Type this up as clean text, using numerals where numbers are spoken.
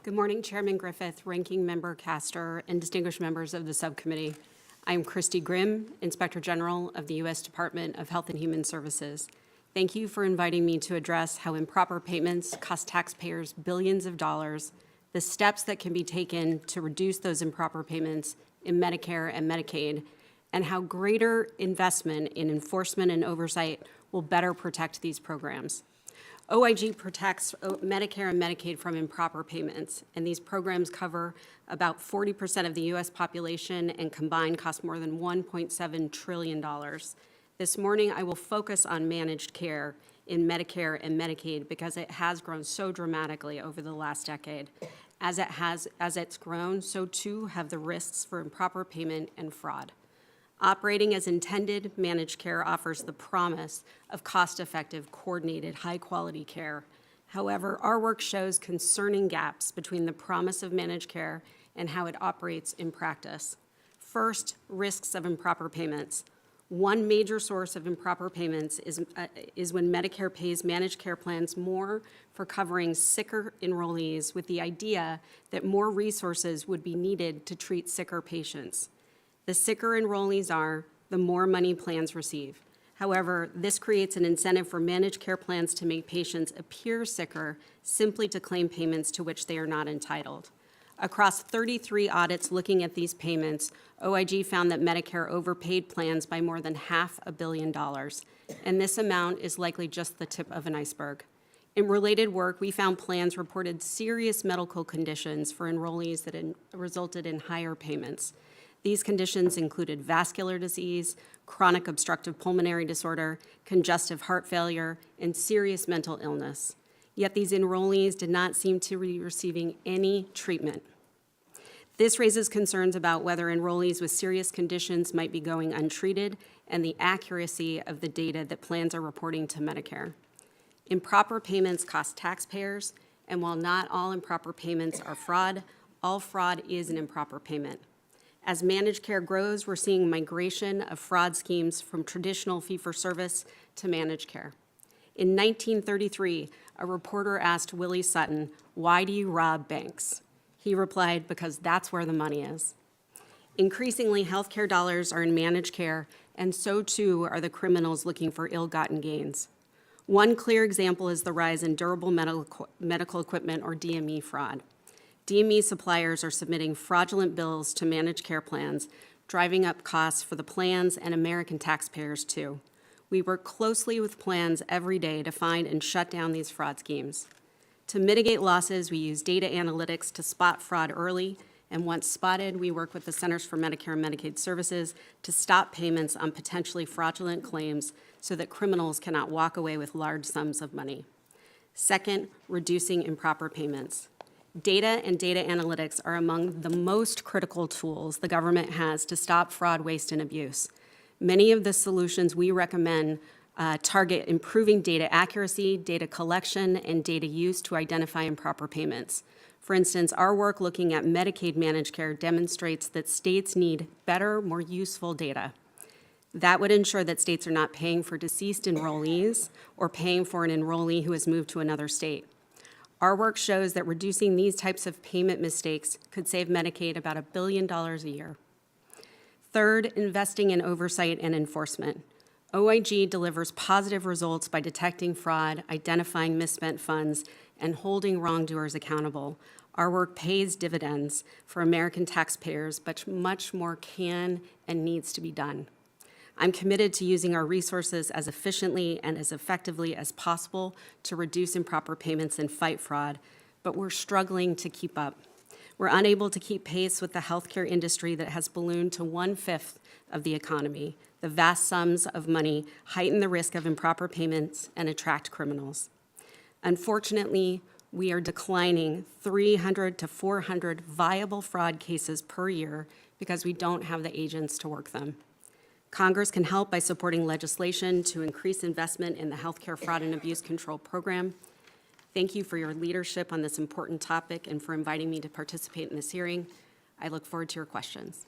Good morning, Chairman Griffith, Ranking Member Castor, and distinguished members of the subcommittee. I am Christi Grimm, Inspector General of the U.S. Department of Health and Human Services. Thank you for inviting me to address how improper payments cost taxpayers billions of dollars, the steps that can be taken to reduce those improper payments in Medicare and Medicaid, and how greater investment in enforcement and oversight will better protect these programs. OIG protects Medicare and Medicaid from improper payments, and these programs cover about 40% of the U.S. population and combined cost more than $1.7 trillion. This morning, I will focus on managed care in Medicare and Medicaid because it has grown so dramatically over the last decade. As it's grown, so too have the risks for improper payment and fraud. Operating as intended, managed care offers the promise of cost-effective, coordinated, high-quality care. However, our work shows concerning gaps between the promise of managed care and how it operates in practice. First, risks of improper payments. One major source of improper payments is when Medicare pays managed care plans more for covering sicker enrollees with the idea that more resources would be needed to treat sicker patients. The sicker enrollees are, the more money plans receive. However, this creates an incentive for managed care plans to make patients appear sicker simply to claim payments to which they are not entitled. Across 33 audits looking at these payments, OIG found that Medicare overpaid plans by more than $500 million, and this amount is likely just the tip of an iceberg. In related work, we found plans reported serious medical conditions for enrollees that resulted in higher payments. These conditions included vascular disease, chronic obstructive pulmonary disorder, congestive heart failure, and serious mental illness. Yet these enrollees did not seem to be receiving any treatment. This raises concerns about whether enrollees with serious conditions might be going untreated and the accuracy of the data that plans are reporting to Medicare. Improper payments cost taxpayers, and while not all improper payments are fraud, all fraud is an improper payment. As managed care grows, we're seeing migration of fraud schemes from traditional fee-for-service to managed care. In 1933, a reporter asked Willie Sutton, "Why do you rob banks?" He replied, "Because that's where the money is." Increasingly, healthcare dollars are in managed care, and so too are the criminals looking for ill-gotten gains. One clear example is the rise in durable medical equipment, or DME, fraud. DME suppliers are submitting fraudulent bills to managed care plans, driving up costs for the plans and American taxpayers too. We work closely with plans every day to find and shut down these fraud schemes. To mitigate losses, we use data analytics to spot fraud early, and once spotted, we work with the Centers for Medicare and Medicaid Services to stop payments on potentially fraudulent claims so that criminals cannot walk away with large sums of money. Second, reducing improper payments. Data and data analytics are among the most critical tools the government has to stop fraud, waste, and abuse. Many of the solutions we recommend target improving data accuracy, data collection, and data use to identify improper payments. For instance, our work looking at Medicaid managed care demonstrates that states need better, more useful data. That would ensure that states are not paying for deceased enrollees or paying for an enrollee who has moved to another state. Our work shows that reducing these types of payment mistakes could save Medicaid about $1 billion a year. Third, investing in oversight and enforcement. OIG delivers positive results by detecting fraud, identifying misspent funds, and holding wrongdoers accountable. Our work pays dividends for American taxpayers, but much more can and needs to be done. I'm committed to using our resources as efficiently and as effectively as possible to reduce improper payments and fight fraud, but we're struggling to keep up. We're unable to keep pace with the healthcare industry that has ballooned to 1/5 of the economy. The vast sums of money heighten the risk of improper payments and attract criminals. Unfortunately, we are declining 300 to 400 viable fraud cases per year because we don't have the agents to work them. Congress can help by supporting legislation to increase investment in the Healthcare Fraud and Abuse Control Program. Thank you for your leadership on this important topic and for inviting me to participate in this hearing. I look forward to your questions.